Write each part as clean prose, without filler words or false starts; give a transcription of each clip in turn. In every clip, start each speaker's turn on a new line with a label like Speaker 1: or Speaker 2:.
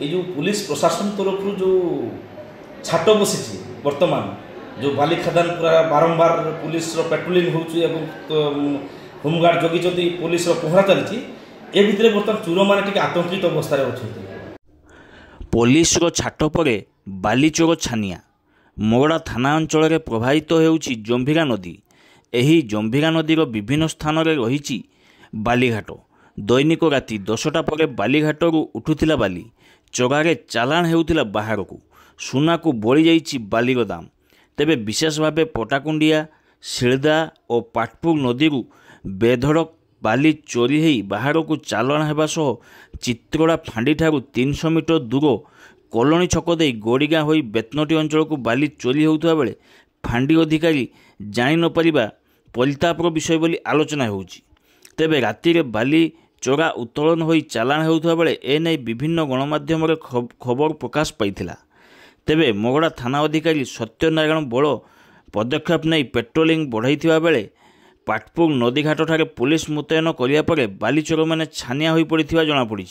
Speaker 1: ये जो पुलिस प्रशासन तरफ जो छाट बसी वर्तमान जो बाली खदान पूरा बारंबार पुलिस पेट्रोलिंग हो होमगार्ड जगी पुलिस पहरा चलती ए भितर बर्तमान चोर मैंने आतंकित अवस्था अच्छा
Speaker 2: पुलिस छाट पर बाली चोर छानिया मोगड़ा थाना अंचल में प्रभावित होउछि जंभिगा नदी। एही जंभिगा नदीर विभिन्न स्थान में रही बालीघाट। दैनिक राति 10टा पर बालीघाटू उठुला बाली चगारे चालाण हेउथिला बाहर को सुना को बढ़ी जाइछि बालीर दाम। तेबे विशेष भाव पटाकुंडिया सिलदा और पाटपुर नदी बेधड़क बाली चोरी हो बाहर को चालाण हेबा सह चित्रोड़ा फांडी ठारू 300 मीटर दूर कलोनी छक दे गोड़ीगाँ हो बेतनटी अंचल को बाली चोरी होता बेले फांडी अधिकारी जानी न पारिबा परितापर विषय बोली आलोचना होउछि। तेबे राति रे बाली चोरा उत्तोलन हो चालाण होता बेले एने विभिन्न गणमाध्यम खबर प्रकाश पाइथिला। तेबे मोगड़ा थाना अधिकारी सत्यनारायण बड़ पदक्षेप नहीं पेट्रोलिंग बढ़ाई बेले पाटपुर नदीघाट ठारे पुलिस मुतयन करिया परे बालीचोर मैंने छानिया हो पड़ा जमापड़ी।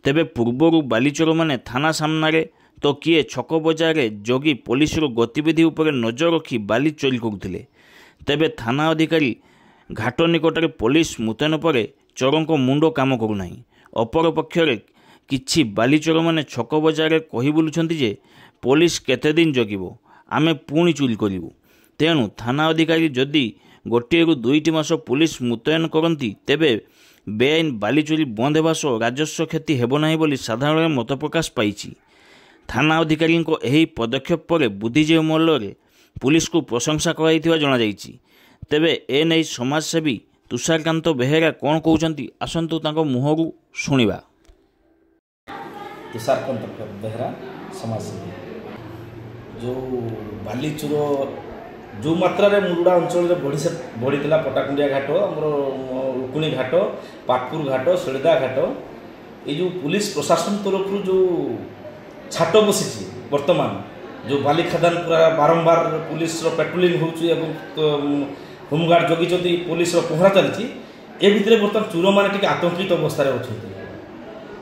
Speaker 2: तेबे पूर्वर बालीचोर मैंने थाना सामने तो किए छक बजार जगी पुलिस गतिविधि उपर नजर रखी बाली चोरी करुले। तेबे थाना अधिकारी घाट निकट में पुलिस मुतयन पर चोरों मुंड काम करूना। अपर पक्षरे किछि बालीचोर मैंने छक बजार कही बुलुछंती जे पुलिस केते दिन जगिबो आमे पुणी चोरी करिवु। तेणु थाना अधिकारी जदि गोटे रु 2 मास पुलिस मुतयन करती तेबे बेआईन बाली चोरी बंद होगा सह राजस्व क्षति हेबो नाही बोली साधारण मत प्रकाश पाई। थाना अधिकारी एही पदक्षेप पर बुद्धिजीवी महल में पुलिस को प्रशंसा कराइथिबा जणा जाइछि। तेबे ए नै समाजसेवी तुषारकांत बेहेरा कौन कहउछंती आसंतु तांको मुहरु सुनिबा।
Speaker 1: तुषारकांत बेहेरा समाजसेवी जो बाली चोर जो मात्रा रे मुरुड़ा अंचल में बढ़ी पटाकुंडिया घाट आमर उकुणी घाट पाटपुर घाट सिलदा घाट ये जो पुलिस प्रशासन तरफ जो छाट बसी वर्तमान जो बाली खदान पूरा बारंबार पुलिस पेट्रोलिंग हो होमगार्ड जगी पुलिस पहरा चलती ए भितर बर्तमान चोर मैंने आतंकित अवस्था अच्छा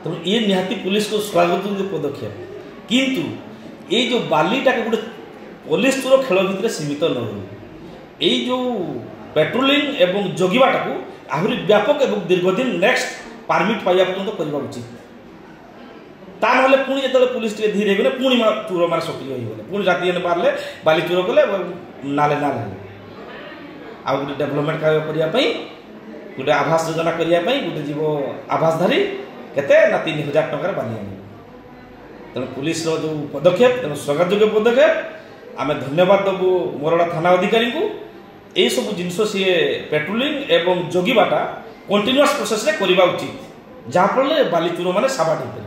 Speaker 1: तेणु ये निहाती पुलिस को स्वागत पदक्षेप किंतु ये जो बालीटा गोटे पुलिस चोर खेल भितर सीमित न हो यही जो पेट्रोलिंग एवं जगिबाटा को आहरी व्यापक एवं दीर्घदिन नेक्स्ट परमिट पाइबा पर्यंत करवा उचित। ता ना पुणी जो पुलिस धीरे गले पुणी चोर मैंने सक्रिय हो पुणी राति बाहर बाली चोर कले नाले नाले आ गोटे डेभलपमेंट करने गोटे आवास योजना करने गोटे जीव आवासधारी केते ना 3000 टकर बाली आने तेणु पुलिस जो पदक्षेप तेणु स्वागत योग्य पदक्षेप आमे धन्यवाद देवु मोरड़ा थाना अधिकारी को यही सब जिनस सी पेट्रोलिंग एवं जगिबाटा कंटिन्यूअस प्रोसेस रे करबा उचित जहाँफल बाली चोर मैंने साबाट हो।